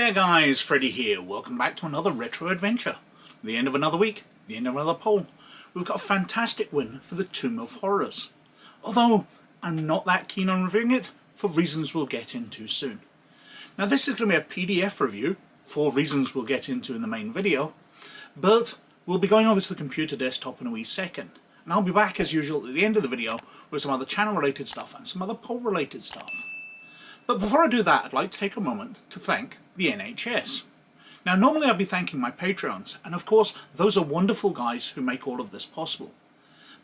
Hey there guys, Freddy here. Welcome back to another retro adventure. The end of another week, the end of another poll. We've got a fantastic win for the Tomb of Horrors. Although, I'm not that keen on reviewing it, for reasons we'll get into soon. Now this is going to be a PDF review, for reasons we'll get into in the main video, but we'll be going over to the computer desktop in a wee second. And I'll be back as usual at the end of the video with some other channel related stuff and some other poll related stuff. But before I do that, I'd like to take a moment to thank the NHS. Now normally I'd be thanking my Patreons, and of course those are wonderful guys who make all of this possible.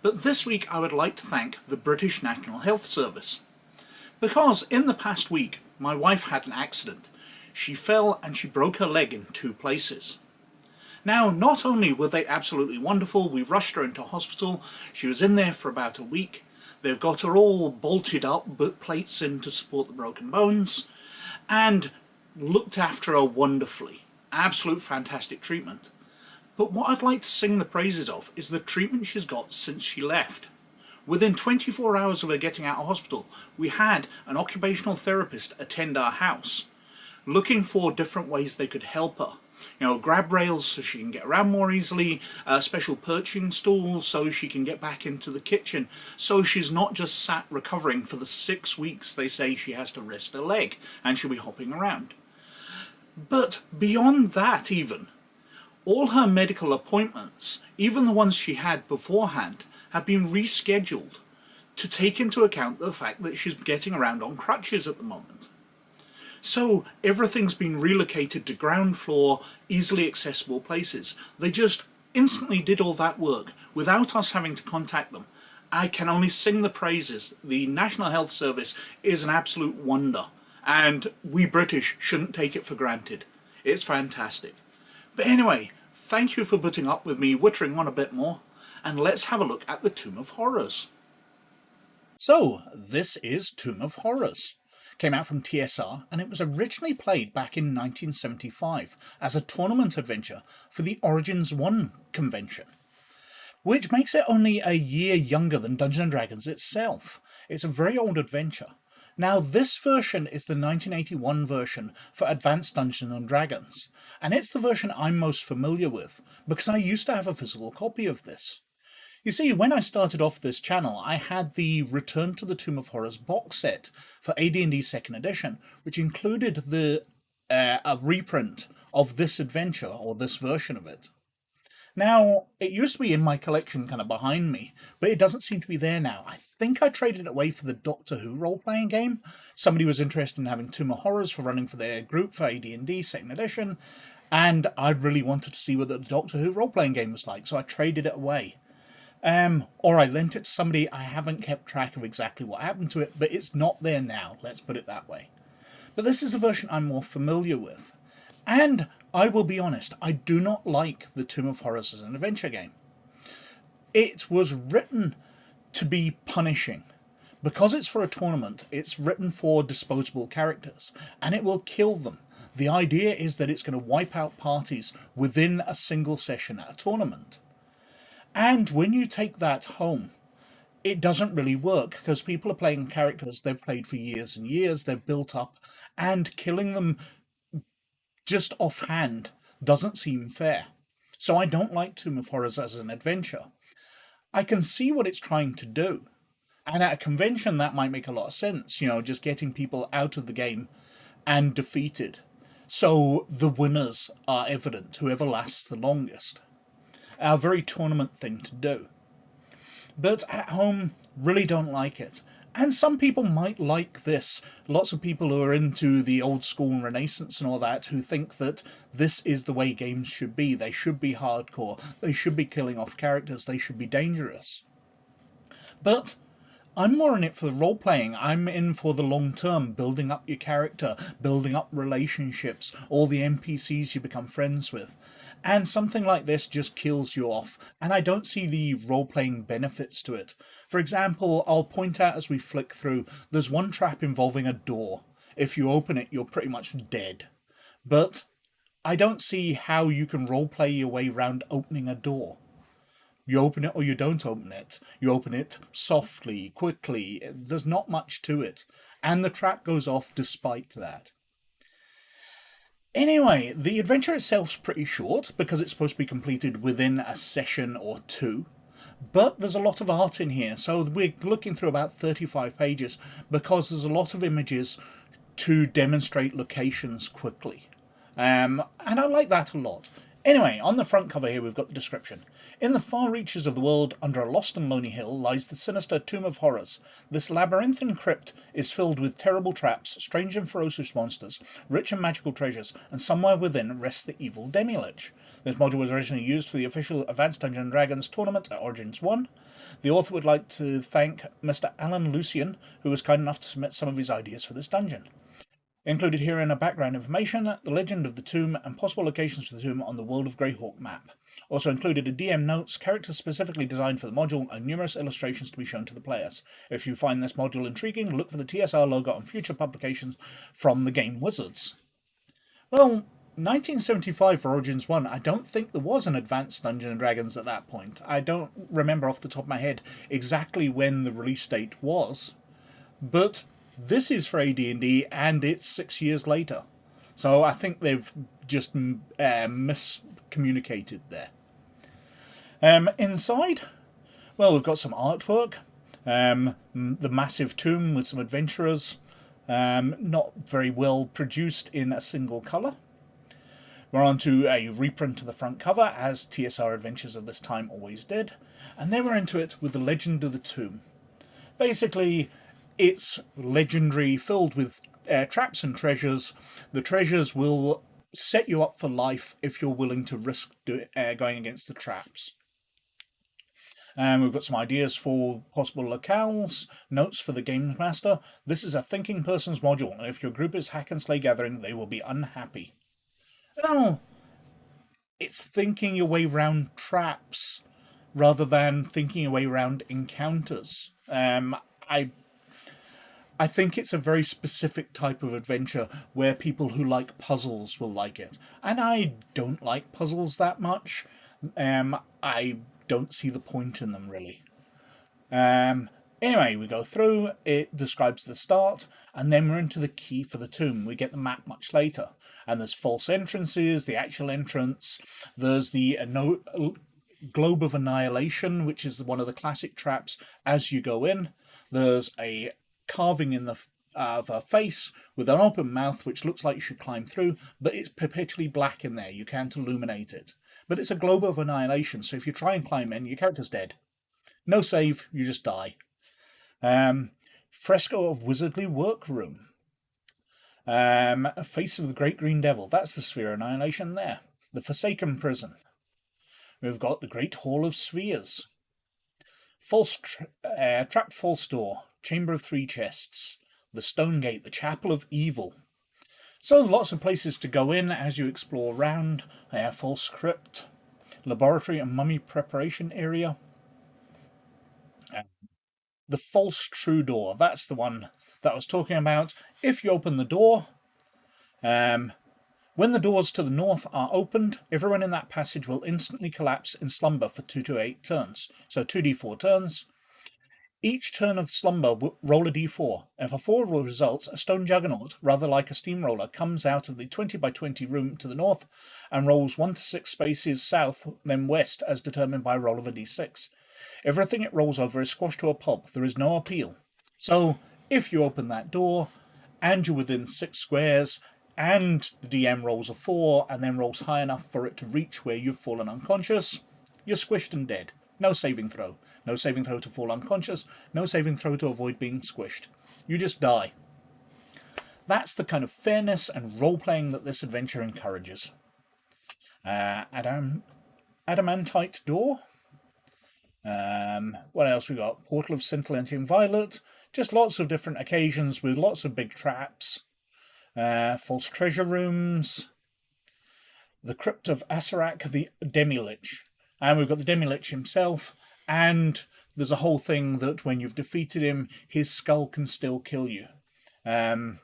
But this week I would like to thank the British National Health Service. Because in the past week my wife had an accident. She fell and she broke her leg in 2 places. Now not only were they absolutely wonderful, we rushed her into hospital, she was in there for about a week. They've got her all bolted up, put plates in to support the broken bones, and looked after her wonderfully. Absolute fantastic treatment. But what I'd like to sing the praises of is the treatment she's got since she left. Within 24 hours of her getting out of hospital, we had an occupational therapist attend our house, looking for different ways they could help her. You know, grab rails so she can get around more easily, a special perching stool so she can get back into the kitchen, so she's not just sat recovering for the 6 weeks they say she has to rest her leg, and she'll be hopping around. But beyond that even, all her medical appointments, even the ones she had beforehand, have been rescheduled to take into account the fact that she's getting around on crutches at the moment. So everything's been relocated to ground floor, easily accessible places. They just instantly did all that work without us having to contact them. I can only sing the praises. The National Health Service is an absolute wonder, and we British shouldn't take it for granted. It's fantastic. But anyway, thank you for putting up with me wittering on a bit more, and let's have a look at the Tomb of Horrors. So, this is Tomb of Horrors. Came out from TSR, and it was originally played back in 1975 as a tournament adventure for the Origins 1 convention, which makes it only a year younger than Dungeons & Dragons itself. It's a very old adventure. Now this version is the 1981 version for Advanced Dungeons & Dragons, and it's the version I'm most familiar with, because I used to have a physical copy of this. You see, when I started off this channel, I had the Return to the Tomb of Horrors box set for AD&D 2nd edition, which included a reprint of this adventure, or this version of it. Now, it used to be in my collection kind of behind me, but it doesn't seem to be there now. I think I traded it away for the Doctor Who role-playing game. Somebody was interested in having Tomb of Horrors for running for their group for AD&D 2nd edition, and I really wanted to see what the Doctor Who role-playing game was like, so I traded it away. Or I lent it to somebody. I haven't kept track of exactly what happened to it, but it's not there now, let's put it that way. But this is a version I'm more familiar with. And I will be honest, I do not like the Tomb of Horrors as an adventure game. It was written to be punishing. Because it's for a tournament, it's written for disposable characters, and it will kill them. The idea is that it's going to wipe out parties within a single session at a tournament. And when you take that home, it doesn't really work, because people are playing characters they've played for years and years, they're built up, and killing them just offhand doesn't seem fair. So I don't like Tomb of Horrors as an adventure. I can see what it's trying to do, and at a convention that might make a lot of sense, you know, just getting people out of the game and defeated. So the winners are evident, whoever lasts the longest. A very tournament thing to do. But at home, really don't like it. And some people might like this. Lots of people who are into the old school and Renaissance and all that, who think that this is the way games should be. They should be hardcore. They should be killing off characters. They should be dangerous. But I'm more in it for the role-playing. I'm in for the long term, building up your character, building up relationships, all the NPCs you become friends with. And something like this just kills you off, and I don't see the role-playing benefits to it. For example, I'll point out as we flick through, there's one trap involving a door. If you open it, you're pretty much dead. But I don't see how you can role-play your way around opening a door. You open it or you don't open it. You open it softly, quickly. There's not much to it. And the trap goes off despite that. Anyway, the adventure itself's pretty short because it's supposed to be completed within a session or two. But there's a lot of art in here, so we're looking through about 35 pages because there's a lot of images to demonstrate locations quickly. And I like that a lot. Anyway, on the front cover here we've got the description. In the far reaches of the world, under a lost and lonely hill, lies the sinister Tomb of Horrors. This labyrinthine crypt is filled with terrible traps, strange and ferocious monsters, rich and magical treasures, and somewhere within rests the evil Demi-Lich. This module was originally used for the official Advanced Dungeons & Dragons tournament at Origins 1. The author would like to thank Mr Alan Lucien, who was kind enough to submit some of his ideas for this dungeon. Included herein are background information, the legend of the tomb, and possible locations for the tomb on the World of Greyhawk map. Also included are DM notes, characters specifically designed for the module, and numerous illustrations to be shown to the players. If you find this module intriguing, look for the TSR logo on future publications from the game wizards. Well, 1975 for Origins 1, I don't think there was an Advanced Dungeons & Dragons at that point. I don't remember off the top of my head exactly when the release date was, but this is for AD&D, and it's 6 years later. So I think they've just miscommunicated there. Inside, well, we've got some artwork. The massive tomb with some adventurers. Not very well produced in a single colour. We're on to a reprint of the front cover, as TSR Adventures of this time always did. And then we're into it with the legend of the tomb. Basically, it's legendary, filled with traps and treasures. The treasures will set you up for life if you're willing to risk going against the traps. We've got some ideas for possible locales, notes for the Games Master. This is a thinking person's module, and if your group is Hack and Slay Gathering, they will be unhappy. Well, it's thinking your way round traps rather than thinking your way around encounters. I think it's a very specific type of adventure where people who like puzzles will like it. And I don't like puzzles that much. I don't see the point in them, really. Anyway, we go through, it describes the start, and then we're into the key for the tomb. We get the map much later. And there's false entrances, the actual entrance, there's the Globe of Annihilation, which is one of the classic traps as you go in. There's a carving in the of a face with an open mouth which looks like you should climb through, but it's perpetually black in there. You can't illuminate it. But it's a Globe of Annihilation, so if you try and climb in, your character's dead. No save, you just die. Fresco of Wizardly Workroom. Face of the Great Green Devil. That's the Sphere of Annihilation there. The Forsaken Prison. We've got the Great Hall of Spheres. Trapped False Door. Chamber of Three Chests. The Stone Gate. The Chapel of Evil. So lots of places to go in as you explore around. False Crypt. Laboratory and Mummy Preparation Area. The False True Door. That's the one that I was talking about. If you open the door, when the doors to the north are opened, everyone in that passage will instantly collapse in slumber for 2 to 8 turns. So 2d4 turns. Each turn of slumber, roll a d4. And for 4 results, a stone juggernaut, rather like a steamroller, comes out of the 20 by 20 room to the north and rolls 1 to 6 spaces south, then west, as determined by a roll of a d6. Everything it rolls over is squashed to a pulp. There is no appeal. So, if you open that door, and you're within 6 squares, and the DM rolls a 4, and then rolls high enough for it to reach where you've fallen unconscious, you're squished and dead. No saving throw. No saving throw to fall unconscious. No saving throw to avoid being squished. You just die. That's the kind of fairness and role-playing that this adventure encourages. Adamantite Door. What else we got? Portal of Scintillating Violet. Just lots of different occasions with lots of big traps. False Treasure Rooms. The Crypt of Asarak, the Demi-Lich. And we've got the Demi-Lich himself, and there's a whole thing that when you've defeated him, his skull can still kill you. You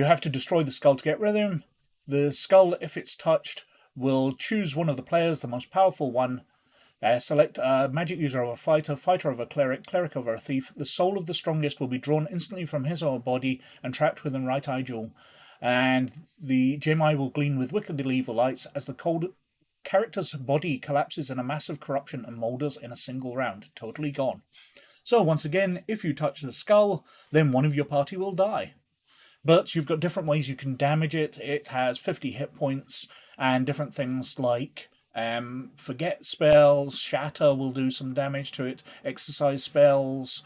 have to destroy the skull to get rid of him. The skull, if it's touched, will choose one of the players, the most powerful one. Select a magic user over a fighter, fighter over a cleric, cleric over a thief. The soul of the strongest will be drawn instantly from his or her body and trapped within right eye jewel. And the Gemini will gleam with wickedly evil lights as the cold character's body collapses in a massive corruption and moulders in a single round, totally gone. So once again, if you touch the skull, then one of your party will die. But you've got different ways you can damage it. It has 50 hit points and different things like forget spells, shatter will do some damage to it, exercise spells,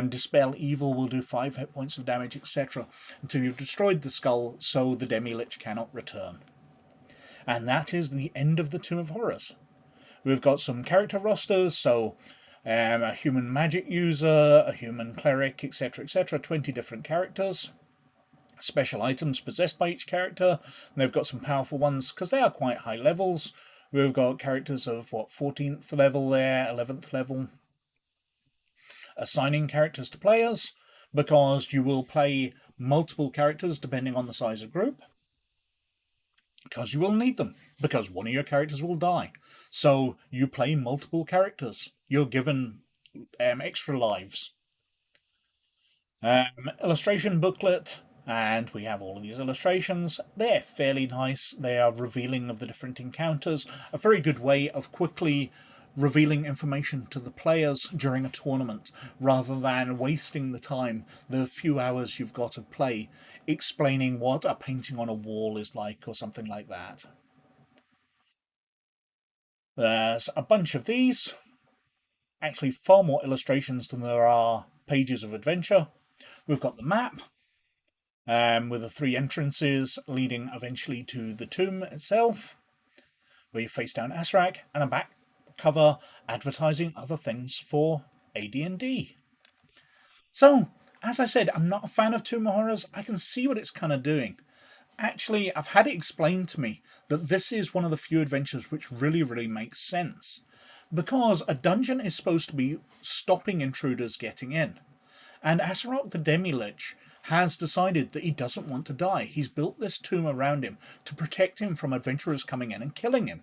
dispel evil will do 5 hit points of damage, etc. until you've destroyed the skull so the Demi-Lich cannot return. And that is the end of the Tomb of Horrors. We've got some character rosters, so a human magic user, a human cleric, etc., etc., 20 different characters. Special items possessed by each character, and they've got some powerful ones because they are quite high levels. We've got characters of 14th level there, 11th level. Assigning characters to players, because you will play multiple characters depending on the size of group. Because you will need them, because one of your characters will die. So you play multiple characters. You're given extra lives. Illustration booklet. And we have all of these illustrations. They're fairly nice. They are revealing of the different encounters. A very good way of quickly revealing information to the players during a tournament, rather than wasting the time, the few hours you've got to play, explaining what a painting on a wall is like or something like that. There's a bunch of these. Actually, far more illustrations than there are pages of adventure. We've got the map. With the 3 entrances leading eventually to the tomb itself, where you face down Asrak, and a back cover advertising other things for AD&D. So, as I said, I'm not a fan of Tomb of Horrors. I can see what it's kind of doing. Actually, I've had it explained to me that this is one of the few adventures which really makes sense, because a dungeon is supposed to be stopping intruders getting in, and Asarok the Demi-Lich has decided that he doesn't want to die. He's built this tomb around him to protect him from adventurers coming in and killing him.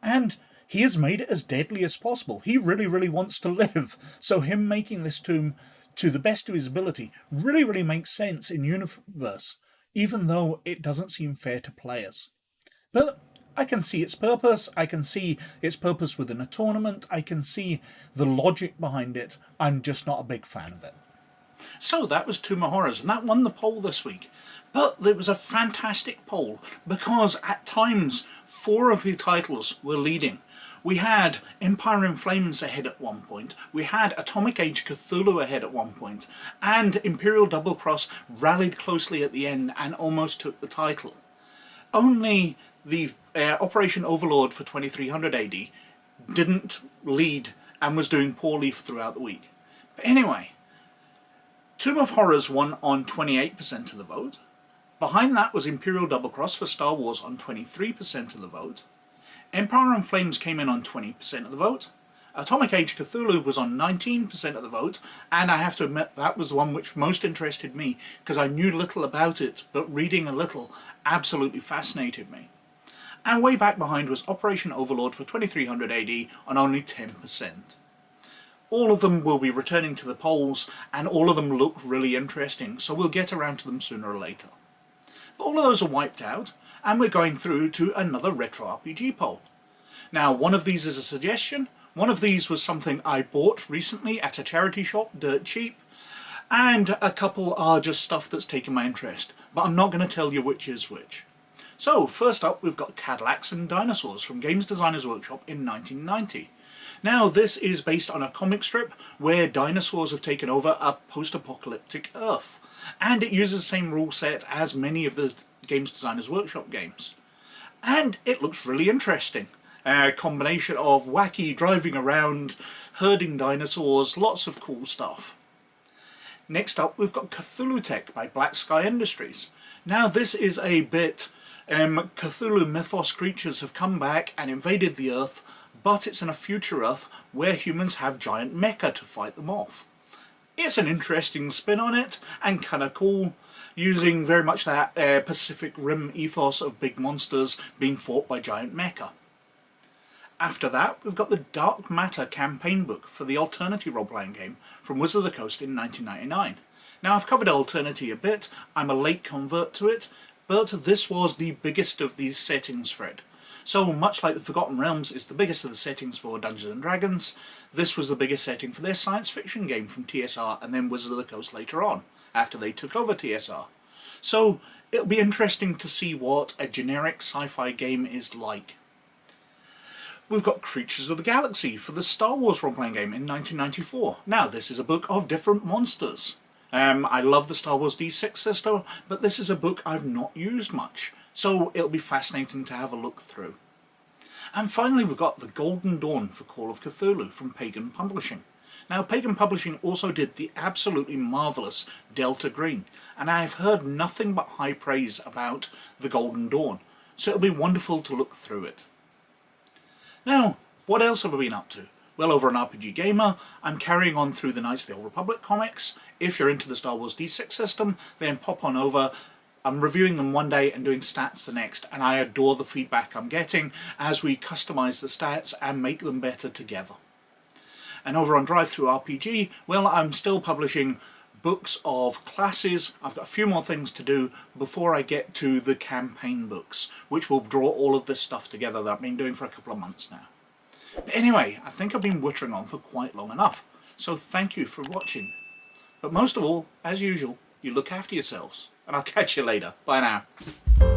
And he has made it as deadly as possible. He really wants to live. So him making this tomb to the best of his ability really makes sense in universe, even though it doesn't seem fair to players. But I can see its purpose. I can see its purpose within a tournament. I can see the logic behind it. I'm just not a big fan of it. So that was Tomb of Horrors, and that won the poll this week. But it was a fantastic poll, because at times 4 of the titles were leading. We had Empire in Flames ahead at one point, we had Atomic Age Cthulhu ahead at one point, and Imperial Double Cross rallied closely at the end and almost took the title. Only the Operation Overlord for 2300 AD didn't lead and was doing poorly throughout the week. But anyway, Tomb of Horrors won on 28% of the vote. Behind that was Imperial Double Cross for Star Wars on 23% of the vote. Empire in Flames came in on 20% of the vote. Atomic Age Cthulhu was on 19% of the vote, and I have to admit that was the one which most interested me, because I knew little about it, but reading a little absolutely fascinated me. And way back behind was Operation Overlord for 2300 AD on only 10%. All of them will be returning to the polls, and all of them look really interesting, so we'll get around to them sooner or later. But all of those are wiped out, and we're going through to another Retro RPG poll. Now, one of these is a suggestion, one of these was something I bought recently at a charity shop, dirt cheap, and a couple are just stuff that's taken my interest, but I'm not going to tell you which is which. So, first up we've got Cadillacs and Dinosaurs from Games Designers Workshop in 1990. Now, this is based on a comic strip where dinosaurs have taken over a post-apocalyptic Earth, and it uses the same rule set as many of the Games Designers Workshop games. And it looks really interesting. A combination of wacky driving around, herding dinosaurs, lots of cool stuff. Next up we've got Cthulhu Tech by Black Sky Industries. Now, this is a bit Cthulhu mythos creatures have come back and invaded the Earth, but it's in a future Earth where humans have giant mecha to fight them off. It's an interesting spin on it, and kinda cool, using very much that Pacific Rim ethos of big monsters being fought by giant mecha. After that, we've got the Dark Matter campaign book for the Alternity role-playing game from Wizard of the Coast in 1999. Now, I've covered Alternity a bit, I'm a late convert to it, but this was the biggest of these settings for it. So much like the Forgotten Realms is the biggest of the settings for Dungeons & Dragons, this was the biggest setting for their science fiction game from TSR and then Wizard of the Coast later on, after they took over TSR. So it'll be interesting to see what a generic sci-fi game is like. We've got Creatures of the Galaxy for the Star Wars role-playing game in 1994. Now, this is a book of different monsters. I love the Star Wars D6 system, but this is a book I've not used much, so it'll be fascinating to have a look through. And finally, we've got The Golden Dawn for Call of Cthulhu from Pagan Publishing. Now, Pagan Publishing also did the absolutely marvellous Delta Green, and I've heard nothing but high praise about The Golden Dawn, so it'll be wonderful to look through it. Now, what else have I been up to? Well, over on RPG Gamer, I'm carrying on through the Knights of the Old Republic comics. If you're into the Star Wars D6 system, then pop on over. I'm reviewing them one day and doing stats the next, and I adore the feedback I'm getting as we customise the stats and make them better together. And over on DriveThruRPG, well, I'm still publishing books of classes. I've got a few more things to do before I get to the campaign books, which will draw all of this stuff together that I've been doing for a couple of months now. But anyway, I think I've been wittering on for quite long enough, so thank you for watching. But most of all, as usual, you look after yourselves, and I'll catch you later. Bye now.